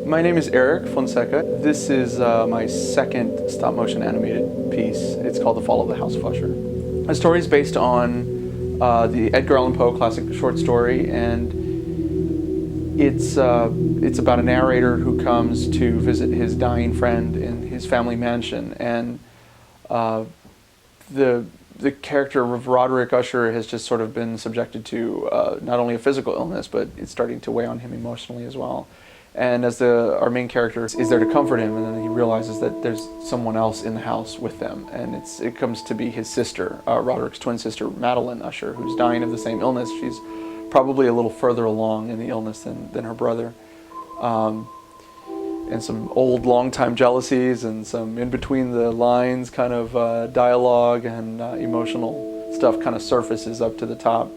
My name is Eric Fonseca. This is my second stop-motion animated piece. It's called The Fall of the House of Usher. The story is based on the Edgar Allan Poe classic short story, and it's about a narrator who comes to visit his dying friend in his family mansion, and the character of Roderick Usher has just sort of been subjected to not only a physical illness, but it's starting to weigh on him emotionally as well. And as our main character is there to comfort him, and then he realizes that there's someone else in the house with them, and it comes to be his sister, Roderick's twin sister, Madeline Usher, who's dying of the same illness. She's probably a little further along in the illness than her brother. And some old, long-time jealousies and some in-between-the-lines kind of dialogue and emotional stuff kind of surfaces up to the top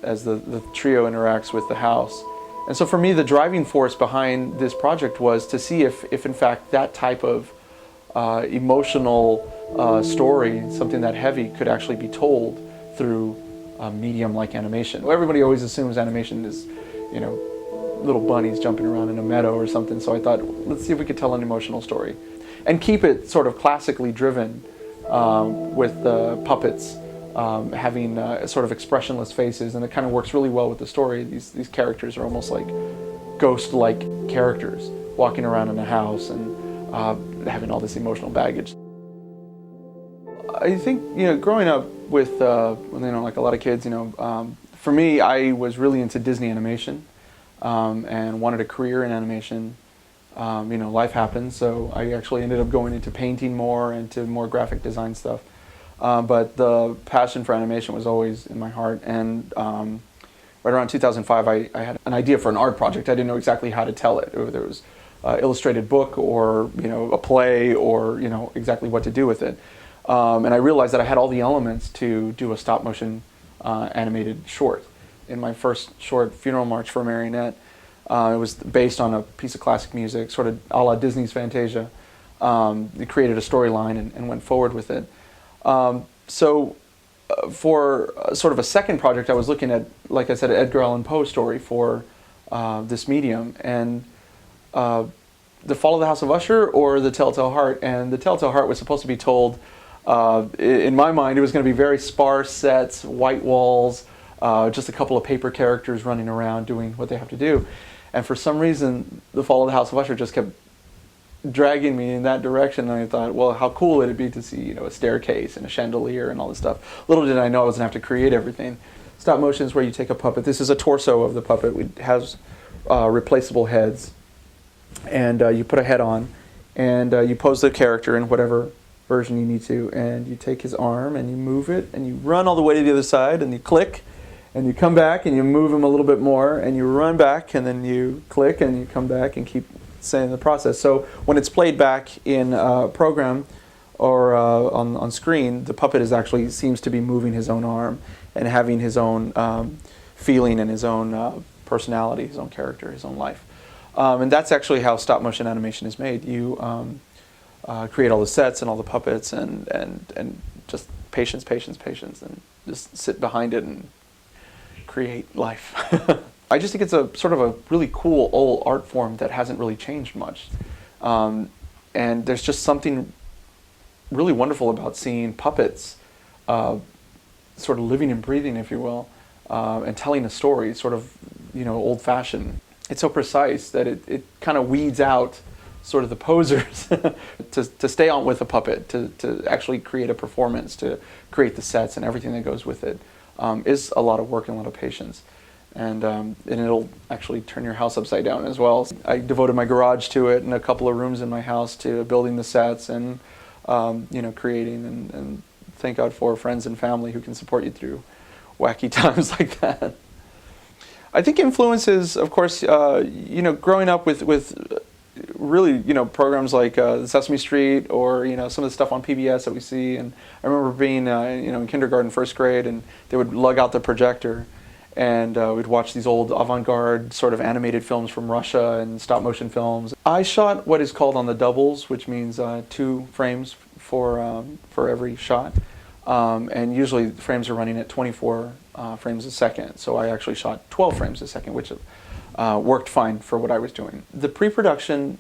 as the trio interacts with the house. And so for me, the driving force behind this project was to see if in fact that type of emotional story, something that heavy, could actually be told through a medium like animation. Everybody always assumes animation is, you know, little bunnies jumping around in a meadow or something, so I thought, let's see if we could tell an emotional story. And keep it sort of classically driven with the puppets having sort of expressionless faces, and it kind of works really well with the story. These characters are almost like ghost-like characters walking around in a house and having all this emotional baggage. I think, you know, growing up with, you know, like a lot of kids, you know, for me, I was really into Disney animation and wanted a career in animation. You know, life happened, so I actually ended up going into painting more, into more graphic design stuff. But the passion for animation was always in my heart, and right around 2005 I had an idea for an art project. I didn't know exactly how to tell it, whether it was an illustrated book or, you know, a play, or, you know, exactly what to do with it. And I realized that I had all the elements to do a stop-motion animated short. In my first short, Funeral March for a Marionette, it was based on a piece of classic music, sort of a la Disney's Fantasia. It created a storyline and went forward with it. So for sort of a second project, I was looking at, like I said, an Edgar Allan Poe story for this medium, and The Fall of the House of Usher or The Telltale Heart. And The Telltale Heart was supposed to be told, in my mind, it was going to be very sparse sets, white walls, just a couple of paper characters running around doing what they have to do. And for some reason, The Fall of the House of Usher just kept dragging me in that direction, and I thought, well, how cool would it be to see, you know, a staircase and a chandelier and all this stuff. Little did I know I was going to have to create everything. Stop motion is where you take a puppet. This is a torso of the puppet. It has replaceable heads, and you put a head on, and you pose the character in whatever version you need to, and you take his arm and you move it, and you run all the way to the other side, and you click, and you come back and you move him a little bit more, and you run back, and then you click and you come back and keep saying the process. So when it's played back in a program or on screen, the puppet actually seems to be moving his own arm and having his own feeling and his own personality, his own character, his own life. And that's actually how stop motion animation is made. You create all the sets and all the puppets and just patience, patience, patience, and just sit behind it and create life. I just think it's a sort of a really cool old art form that hasn't really changed much. And there's just something really wonderful about seeing puppets sort of living and breathing, if you will, and telling a story, sort of, you know, old-fashioned. It's so precise that it kind of weeds out sort of the posers to stay on with a puppet, to actually create a performance, to create the sets and everything that goes with it, is a lot of work and a lot of patience. And it'll actually turn your house upside down as well. I devoted my garage to it and a couple of rooms in my house to building the sets and you know, creating, and thank God for friends and family who can support you through wacky times like that. I think influences, of course, you know, growing up with really, programs like Sesame Street, or some of the stuff on PBS that we see. And I remember being in kindergarten, first grade, and they would lug out the projector, and we'd watch these old avant-garde sort of animated films from Russia and stop-motion films. I shot what is called on the doubles, which means 2 frames for every shot, and usually the frames are running at 24 frames a second. So I actually shot 12 frames a second, which worked fine for what I was doing. The pre-production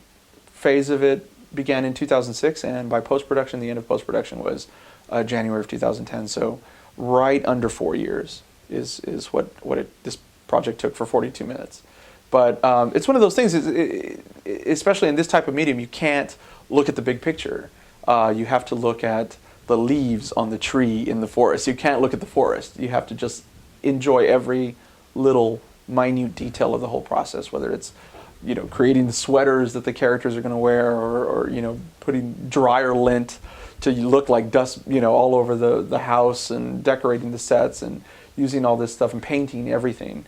phase of it began in 2006, and by post-production, the end of post-production was January of 2010. So right under 4 years is what this project took for 42 minutes. But it's one of those things, especially in this type of medium, you can't look at the big picture. You have to look at the leaves on the tree in the forest. You can't look at the forest. You have to just enjoy every little minute detail of the whole process, whether it's creating the sweaters that the characters are going to wear, or putting dryer lint to look like dust all over the house, and decorating the sets, and using all this stuff, and painting everything.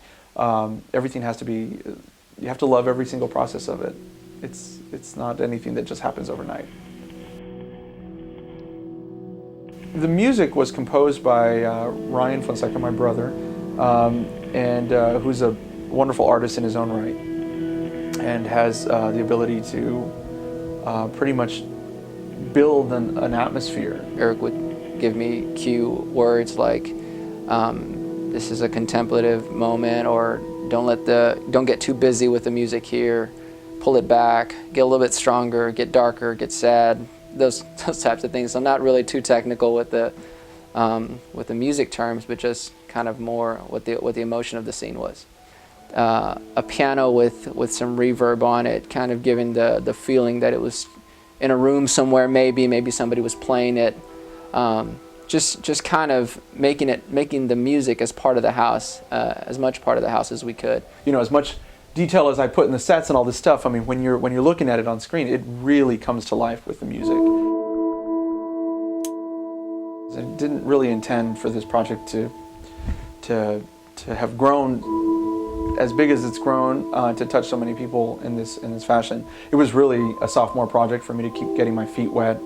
Everything has to be, you have to love every single process of it. It's not anything that just happens overnight. The music was composed by Ryan Fonseca, my brother, and who's a wonderful artist in his own right, and has the ability to pretty much build an atmosphere. Eric would give me cue words like, this is a contemplative moment, or don't get too busy with the music here, pull it back, get a little bit stronger, get darker, get sad, those types of things. So I'm not really too technical with the music terms, but just kind of more what the emotion of the scene was. A piano with some reverb on it, kind of giving the feeling that it was in a room somewhere, maybe somebody was playing it. Just kind of making the music as part of the house, as much part of the house as we could. As much detail as I put in the sets and all this stuff, I mean, when you're looking at it on screen, it really comes to life with the music. I didn't really intend for this project to have grown as big as it's grown, to touch so many people in this fashion. It was really a sophomore project for me to keep getting my feet wet.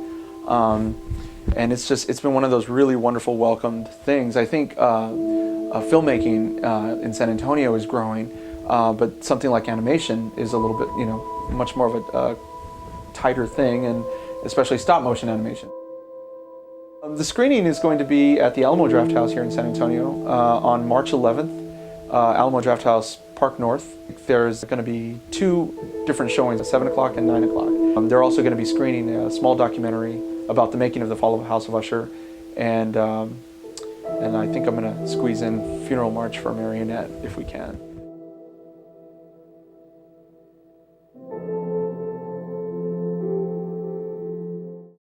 And it's been one of those really wonderful welcomed things. I think filmmaking in San Antonio is growing, but something like animation is a little bit, much more of a tighter thing, and especially stop motion animation. The screening is going to be at the Alamo Drafthouse here in San Antonio on March 11th, Alamo Drafthouse Park North. There's going to be 2 different showings at 7 o'clock and 9 o'clock. They're also going to be screening a small documentary about the making of the fall of House of Usher, and I think I'm going to squeeze in Funeral March for Marionette if we can.